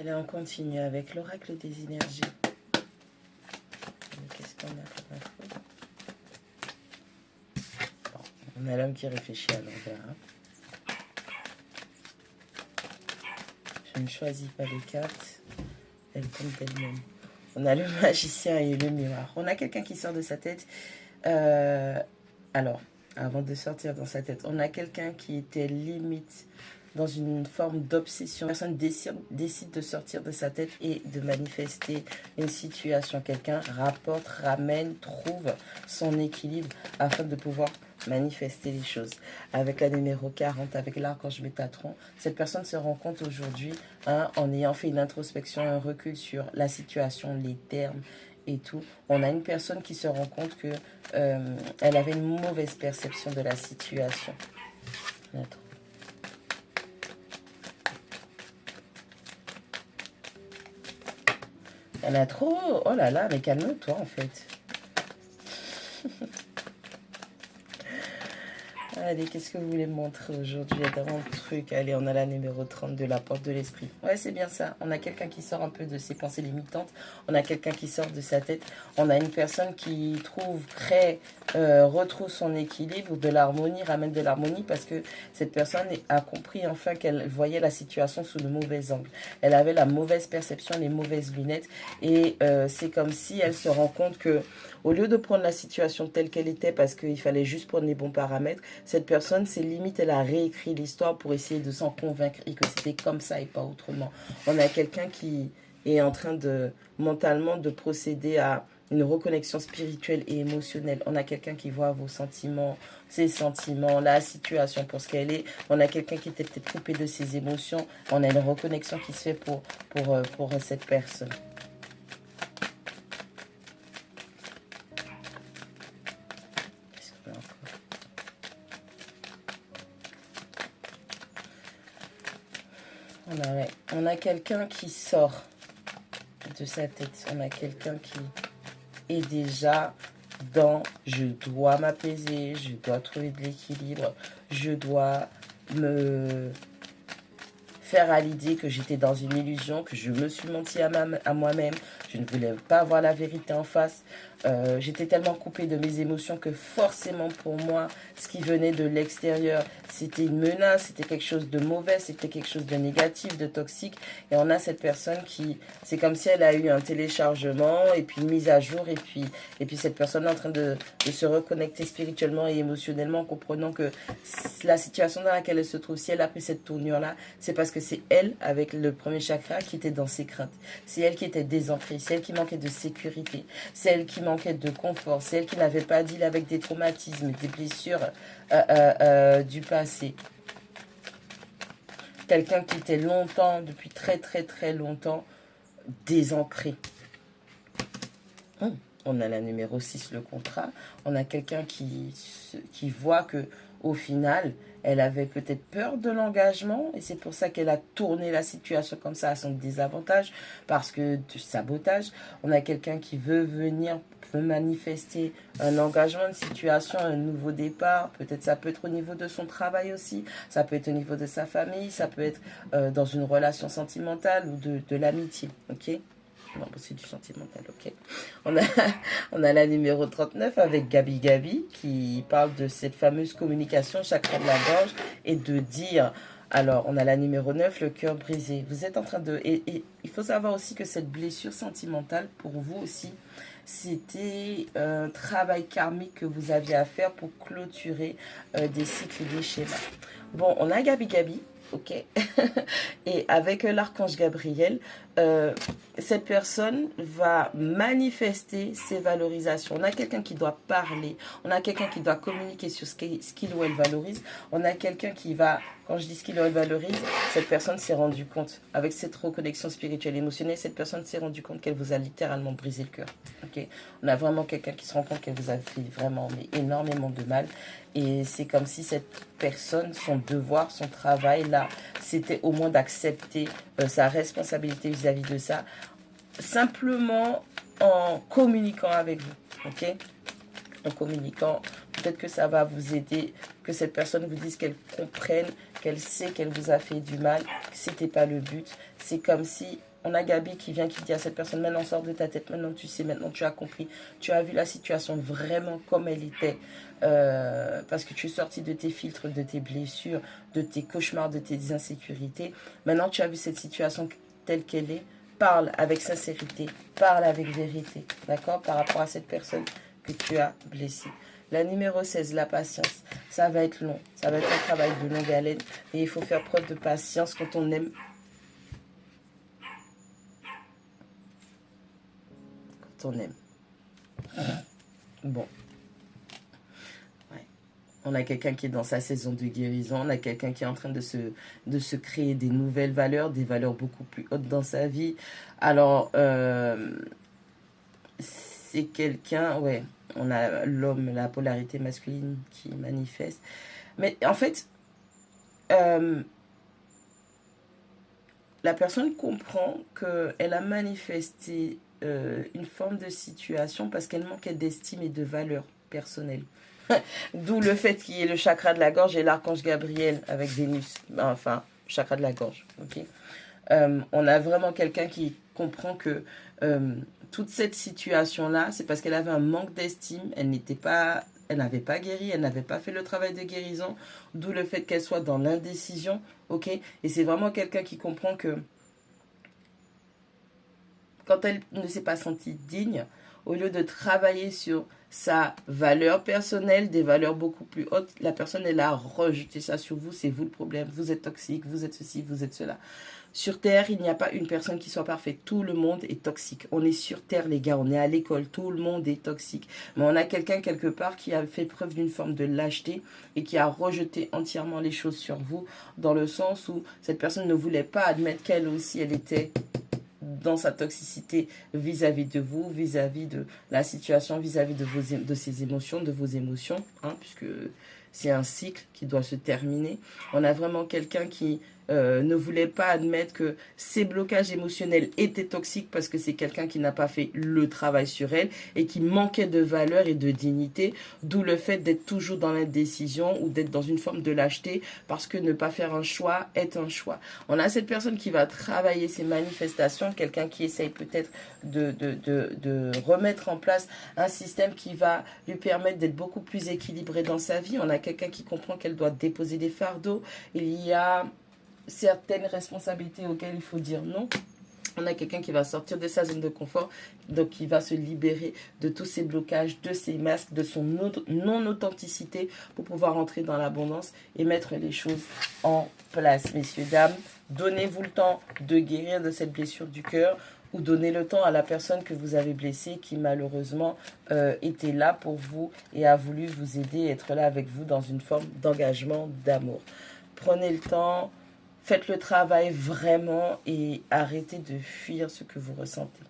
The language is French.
Allez, on continue avec l'oracle des énergies. Qu'est-ce qu'on a comme info? Bon, on a l'homme qui réfléchit à l'envers. Hein. Je ne choisis pas les cartes. Elles tombent d'elles-mêmes. On a le magicien et le miroir. On a quelqu'un qui sort de sa tête. Alors, avant de sortir dans sa tête, on a quelqu'un qui était limite dans une forme d'obsession. La personne décide de sortir de sa tête et de manifester une situation. Quelqu'un rapporte, ramène, trouve son équilibre afin de pouvoir manifester les choses. Avec la numéro 40, avec l'archange Métatron, cette personne se rend compte aujourd'hui, hein, en ayant fait une introspection, un recul sur la situation, les termes et tout. On a une personne qui se rend compte que elle avait une mauvaise perception de la situation. Elle a trop... Oh là là, mais calme-toi en fait. Allez, qu'est-ce que vous voulez me montrer aujourd'hui? Il y a tellement de trucs. Allez, on a la numéro 30 de la porte de l'esprit. Ouais, c'est bien ça. On a quelqu'un qui sort un peu de ses pensées limitantes. On a quelqu'un qui sort de sa tête. On a une personne qui trouve, crée, retrouve son équilibre, de l'harmonie, ramène de l'harmonie parce que cette personne a compris enfin qu'elle voyait la situation sous le mauvais angle. Elle avait la mauvaise perception, les mauvaises lunettes. Et c'est comme si elle se rend compte que au lieu de prendre la situation telle qu'elle était parce qu'il fallait juste prendre les bons paramètres, cette personne, c'est limite, elle a réécrit l'histoire pour essayer de s'en convaincre et que c'était comme ça et pas autrement. On a quelqu'un qui est en train de, mentalement, de procéder à une reconnexion spirituelle et émotionnelle. On a quelqu'un qui voit vos sentiments, ses sentiments, la situation pour ce qu'elle est. On a quelqu'un qui était peut-être coupé de ses émotions. On a une reconnexion qui se fait pour cette personne. On a quelqu'un qui sort de sa tête. On a quelqu'un qui est déjà dans « je dois m'apaiser, je dois trouver de l'équilibre, je dois me faire à l'idée que j'étais dans une illusion, que je me suis menti à moi-même, je ne voulais pas voir la vérité en face. J'étais tellement coupée de mes émotions que forcément pour moi, ce qui venait de l'extérieur, c'était une menace, c'était quelque chose de mauvais, c'était quelque chose de négatif, de toxique. Et on a cette personne qui, c'est comme si elle a eu un téléchargement et puis une mise à jour. Et puis cette personne est en train de se reconnecter spirituellement et émotionnellement en comprenant que la situation dans laquelle elle se trouve, si elle a pris cette tournure-là, c'est parce que c'est elle, avec le premier chakra, qui était dans ses craintes. C'est elle qui était désancrée, c'est elle qui manquait de sécurité, c'est elle qui manquait de confort, c'est elle qui n'avait pas deal avec des traumatismes, des blessures du passé. Quelqu'un qui était longtemps, depuis très très très longtemps, désancré. On a la numéro 6, le contrat. On a quelqu'un qui voit que au final, elle avait peut-être peur de l'engagement et c'est pour ça qu'elle a tourné la situation comme ça à son désavantage parce que du sabotage. On a quelqu'un qui veut venir, veut manifester un engagement, une situation, un nouveau départ. Peut-être ça peut être au niveau de son travail aussi, ça peut être au niveau de sa famille, ça peut être dans une relation sentimentale ou de l'amitié, ok ? Non, c'est du sentimental, ok. On a la numéro 39 avec Gabi Gabi qui parle de cette fameuse communication chakra de la gorge et de dire... Alors, on a la numéro 9, le cœur brisé. Vous êtes en train de... Et il faut savoir aussi que cette blessure sentimentale, pour vous aussi, c'était un travail karmique que vous aviez à faire pour clôturer des cycles et des schémas. Bon, on a Gabi Gabi. Ok. Et avec l'archange Gabriel, cette personne va manifester ses valorisations. On a quelqu'un qui doit parler, on a quelqu'un qui doit communiquer sur ce qu'il ou elle valorise, on a quelqu'un qui va, quand je dis ce qu'il ou elle valorise, cette personne s'est rendue compte, avec cette reconnexion spirituelle et émotionnelle, cette personne s'est rendue compte qu'elle vous a littéralement brisé le cœur. Okay. On a vraiment quelqu'un qui se rend compte qu'elle vous a fait vraiment énormément de mal. Et c'est comme si cette personne, son devoir, son travail, là, c'était au moins d'accepter sa responsabilité vis-à-vis de ça, simplement en communiquant avec vous, ok? En communiquant, peut-être que ça va vous aider, que cette personne vous dise qu'elle comprenne, qu'elle sait qu'elle vous a fait du mal, que c'était pas le but. C'est comme si on a Gabi qui vient, qui dit à cette personne, maintenant sors de ta tête, maintenant tu sais, maintenant tu as compris, tu as vu la situation vraiment comme elle était, parce que tu es sorti de tes filtres, de tes blessures, de tes cauchemars, de tes insécurités. Maintenant tu as vu cette situation telle qu'elle est, parle avec sincérité, parle avec vérité, d'accord, par rapport à cette personne que tu as blessée. La numéro 16, la patience. Ça va être long, ça va être un travail de longue haleine, et il faut faire preuve de patience quand on aime. Quand on aime. Bon. Ouais. On a quelqu'un qui est dans sa saison de guérison, on a quelqu'un qui est en train de se créer des nouvelles valeurs, des valeurs beaucoup plus hautes dans sa vie. Alors, c'est quelqu'un, ouais, on a l'homme, la polarité masculine qui manifeste. Mais en fait, la personne comprend qu'elle a manifesté une forme de situation parce qu'elle manquait d'estime et de valeur personnelle. D'où le fait qu'il y ait le chakra de la gorge et l'archange Gabriel avec Vénus. Enfin, chakra de la gorge. Ok. On a vraiment quelqu'un qui comprend que toute cette situation-là, c'est parce qu'elle avait un manque d'estime. Elle n'avait pas guéri, elle n'avait pas fait le travail de guérison. D'où le fait qu'elle soit dans l'indécision. Ok. Et c'est vraiment quelqu'un qui comprend que quand elle ne s'est pas sentie digne, au lieu de travailler sur sa valeur personnelle, des valeurs beaucoup plus hautes, la personne, elle a rejeté ça sur vous. C'est vous le problème. Vous êtes toxique, vous êtes ceci, vous êtes cela. Sur Terre, il n'y a pas une personne qui soit parfaite. Tout le monde est toxique. On est sur Terre, les gars. On est à l'école. Tout le monde est toxique. Mais on a quelqu'un quelque part qui a fait preuve d'une forme de lâcheté et qui a rejeté entièrement les choses sur vous, dans le sens où cette personne ne voulait pas admettre qu'elle aussi, elle était dans sa toxicité vis-à-vis de vous, vis-à-vis de la situation, vis-à-vis de ses émotions, de vos émotions, hein, puisque c'est un cycle qui doit se terminer. On a vraiment quelqu'un qui ne voulait pas admettre que ces blocages émotionnels étaient toxiques parce que c'est quelqu'un qui n'a pas fait le travail sur elle et qui manquait de valeur et de dignité, d'où le fait d'être toujours dans l'indécision ou d'être dans une forme de lâcheté parce que ne pas faire un choix est un choix. On a cette personne qui va travailler ces manifestations, quelqu'un qui essaye peut-être de remettre en place un système qui va lui permettre d'être beaucoup plus équilibré dans sa vie. On a quelqu'un qui comprend qu'elle doit déposer des fardeaux. Il y a certaines responsabilités auxquelles il faut dire non. On a quelqu'un qui va sortir de sa zone de confort, donc qui va se libérer de tous ces blocages, de ces masques, de son non-authenticité pour pouvoir entrer dans l'abondance et mettre les choses en place. Messieurs, dames, donnez-vous le temps de guérir de cette blessure du cœur ou donnez le temps à la personne que vous avez blessée qui malheureusement était là pour vous et a voulu vous aider, être là avec vous dans une forme d'engagement, d'amour. Prenez le temps. Faites le travail vraiment et arrêtez de fuir ce que vous ressentez.